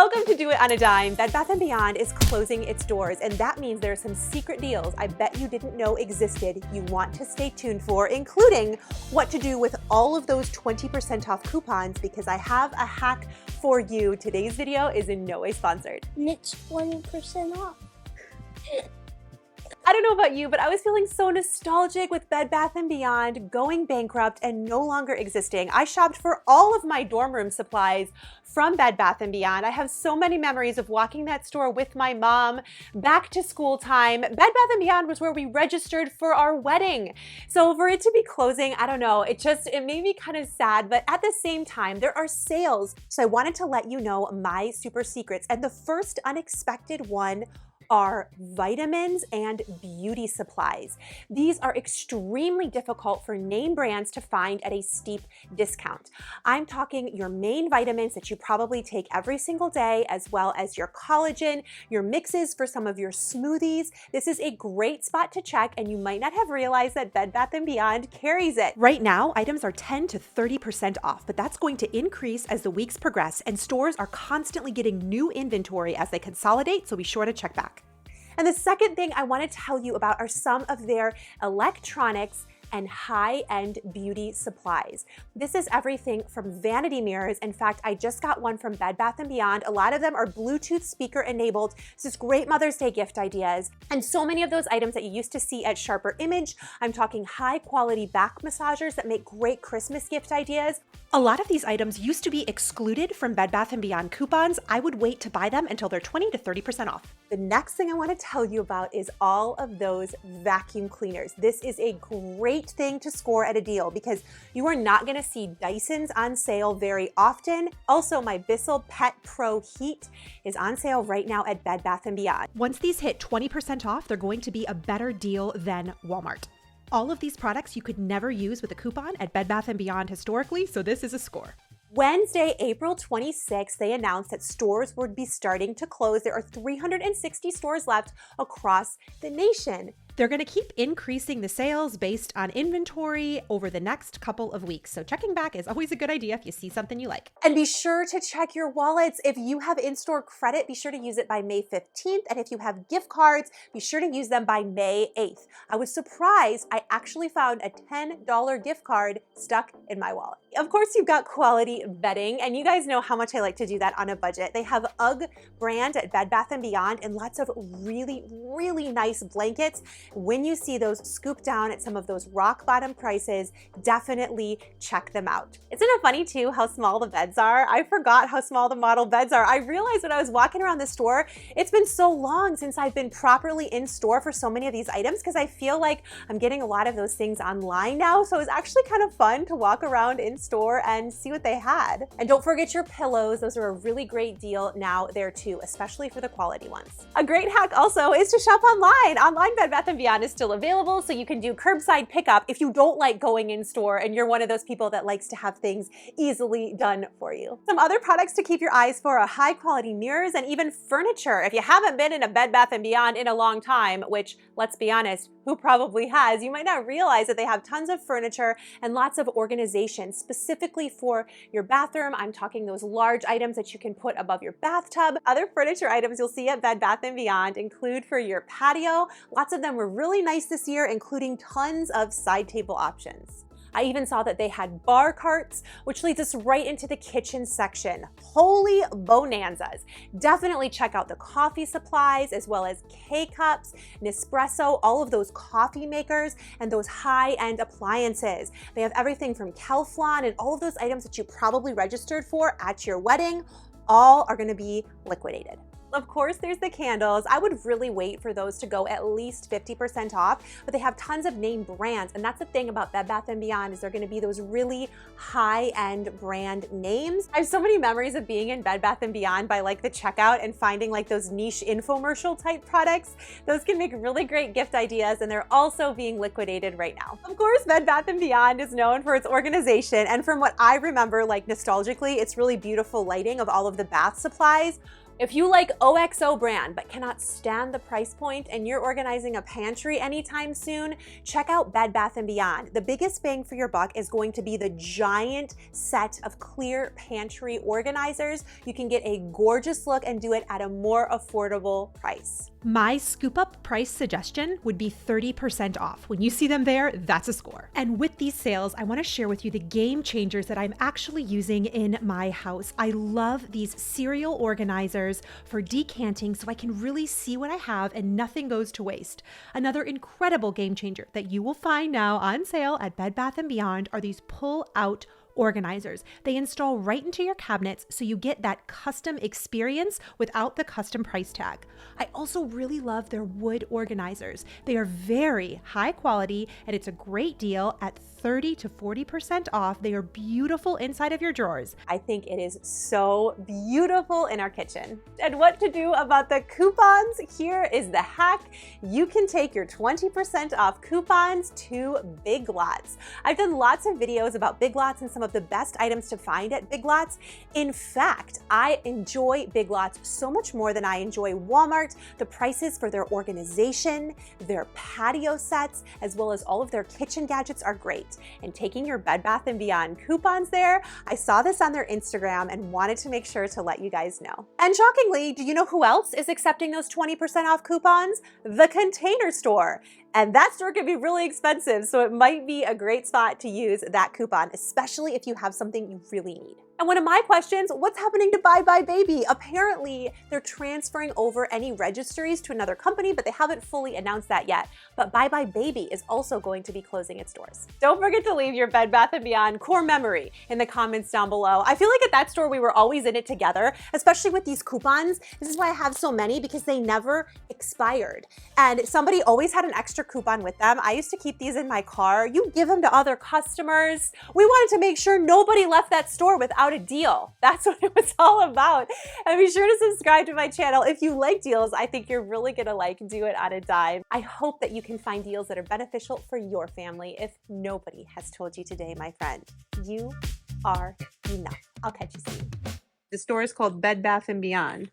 Welcome to Do It on a Dime. Bed Bath & Beyond is closing its doors, and that means there are some secret deals I bet you didn't know existed you want to stay tuned for, including what to do with all of those 20% off coupons, because I have a hack for you. Today's video is in no way sponsored. And it's 20% off. I don't know about you, but I was feeling so nostalgic with Bed Bath & Beyond going bankrupt and no longer existing. I shopped for all of my dorm room supplies from Bed Bath & Beyond. I have so many memories of walking that store with my mom, back to school time. Bed Bath & Beyond was where we registered for our wedding. So for it to be closing, I don't know, it made me kind of sad, but at the same time, there are sales. So I wanted to let you know my super secrets. And the first unexpected one are vitamins and beauty supplies. These are extremely difficult for name brands to find at a steep discount. I'm talking your main vitamins that you probably take every single day, as well as your collagen, your mixes for some of your smoothies. This is a great spot to check, and you might not have realized that Bed Bath & Beyond carries it. Right now, items are 10 to 30% off, but that's going to increase as the weeks progress, and stores are constantly getting new inventory as they consolidate, so be sure to check back. And the second thing I want to tell you about are some of their electronics and high-end beauty supplies. This is everything from vanity mirrors. In fact, I just got one from Bed Bath & Beyond. A lot of them are Bluetooth speaker enabled. This is great Mother's Day gift ideas. And so many of those items that you used to see at Sharper Image. I'm talking high quality back massagers that make great Christmas gift ideas. A lot of these items used to be excluded from Bed Bath & Beyond coupons. I would wait to buy them until they're 20 to 30% off. The next thing I want to tell you about is all of those vacuum cleaners. This is a great thing to score at a deal because you are not going to see Dysons on sale very often. Also, my Bissell Pet Pro Heat is on sale right now at Bed Bath & Beyond. Once these hit 20% off, they're going to be a better deal than Walmart. All of these products you could never use with a coupon at Bed Bath & Beyond historically, so this is a score. Wednesday, April 26th, they announced that stores would be starting to close. There are 360 stores left across the nation. They're going to keep increasing the sales based on inventory over the next couple of weeks. So checking back is always a good idea if you see something you like. And be sure to check your wallets. If you have in-store credit, be sure to use it by May 15th. And if you have gift cards, be sure to use them by May 8th. I was surprised. I actually found a $10 gift card stuck in my wallet. Of course, you've got quality bedding, and you guys know how much I like to do that on a budget. They have UGG brand at Bed Bath & Beyond and lots of really, really nice blankets. When you see those scoop down at some of those rock bottom prices, definitely check them out. Isn't it funny too how small the beds are? I forgot how small the model beds are. I realized when I was walking around the store, it's been so long since I've been properly in store for so many of these items because I feel like I'm getting a lot of those things online now. So it's actually kind of fun to walk around in store and see what they had. And don't forget your pillows. Those are a really great deal now there too, especially for the quality ones. A great hack also is to shop online. Online Bed Bath & Beyond is still available, so you can do curbside pickup if you don't like going in store and you're one of those people that likes to have things easily done for you. Some other products to keep your eyes for are high quality mirrors and even furniture. If you haven't been in a Bed Bath & Beyond in a long time, which let's be honest, who probably has, you might not realize that they have tons of furniture and lots of organization specifically for your bathroom. I'm talking those large items that you can put above your bathtub. Other furniture items you'll see at Bed Bath & Beyond include for your patio. Lots of them were really nice this year, including tons of side table options. I even saw that they had bar carts, which leads us right into the kitchen section. Holy bonanzas. Definitely check out the coffee supplies as well as K-Cups, Nespresso, all of those coffee makers, and those high-end appliances. They have everything from Teflon and all of those items that you probably registered for at your wedding. All are going to be liquidated. Of course, there's the candles. I would really wait for those to go at least 50% off, but they have tons of name brands. And that's the thing about Bed Bath & Beyond is they're gonna be those really high-end brand names. I have so many memories of being in Bed Bath & Beyond by like the checkout and finding like those niche infomercial type products. Those can make really great gift ideas, and they're also being liquidated right now. Of course, Bed Bath & Beyond is known for its organization. And from what I remember, like nostalgically, it's really beautiful lighting of all of the bath supplies. If you like OXO brand but cannot stand the price point and you're organizing a pantry anytime soon, check out Bed Bath & Beyond. The biggest bang for your buck is going to be the giant set of clear pantry organizers. You can get a gorgeous look and do it at a more affordable price. My scoop up price suggestion would be 30% off. When you see them there, that's a score. And with these sales, I want to share with you the game changers that I'm actually using in my house. I love these cereal organizers for decanting so I can really see what I have and nothing goes to waste. Another incredible game changer that you will find now on sale at Bed Bath & Beyond are these pull-out organizers. They install right into your cabinets so you get that custom experience without the custom price tag. I also really love their wood organizers. They are very high quality and it's a great deal at 30 to 40% off. They are beautiful inside of your drawers. I think it is so beautiful in our kitchen. And what to do about the coupons? Here is the hack. You can take your 20% off coupons to Big Lots. I've done lots of videos about Big Lots and some of the best items to find at Big Lots. In fact, I enjoy Big Lots so much more than I enjoy Walmart. The prices for their organization, their patio sets, as well as all of their kitchen gadgets are great. And taking your Bed Bath & Beyond coupons there, I saw this on their Instagram and wanted to make sure to let you guys know. And shockingly, do you know who else is accepting those 20% off coupons? The Container Store. And that store can be really expensive, so it might be a great spot to use that coupon, especially if you have something you really need. And one of my questions, what's happening to Bye Bye Baby? Apparently, they're transferring over any registries to another company, but they haven't fully announced that yet. But Bye Bye Baby is also going to be closing its doors. Don't forget to leave your Bed Bath & Beyond core memory in the comments down below. I feel like at that store, we were always in it together, especially with these coupons. This is why I have so many, because they never expired. And somebody always had an extra coupon with them. I used to keep these in my car. You give them to other customers. We wanted to make sure nobody left that store without a deal. That's what it was all about. And be sure to subscribe to my channel if you like deals. I think you're really gonna like Do It on a Dime. I hope that you can find deals that are beneficial for your family. If nobody has told you today, my friend, you are enough. I'll catch you soon. The store is called Bed Bath & Beyond.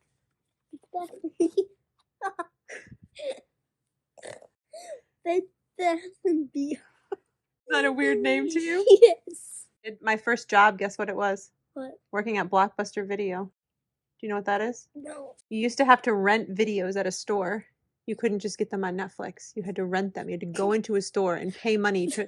Bed Bath & Beyond. Is that a weird name to you? Yes. My first job, guess what it was? What? Working at Blockbuster Video. Do you know what that is? No. You used to have to rent videos at a store. You couldn't just get them on Netflix. You had to rent them. You had to go into a store and pay money to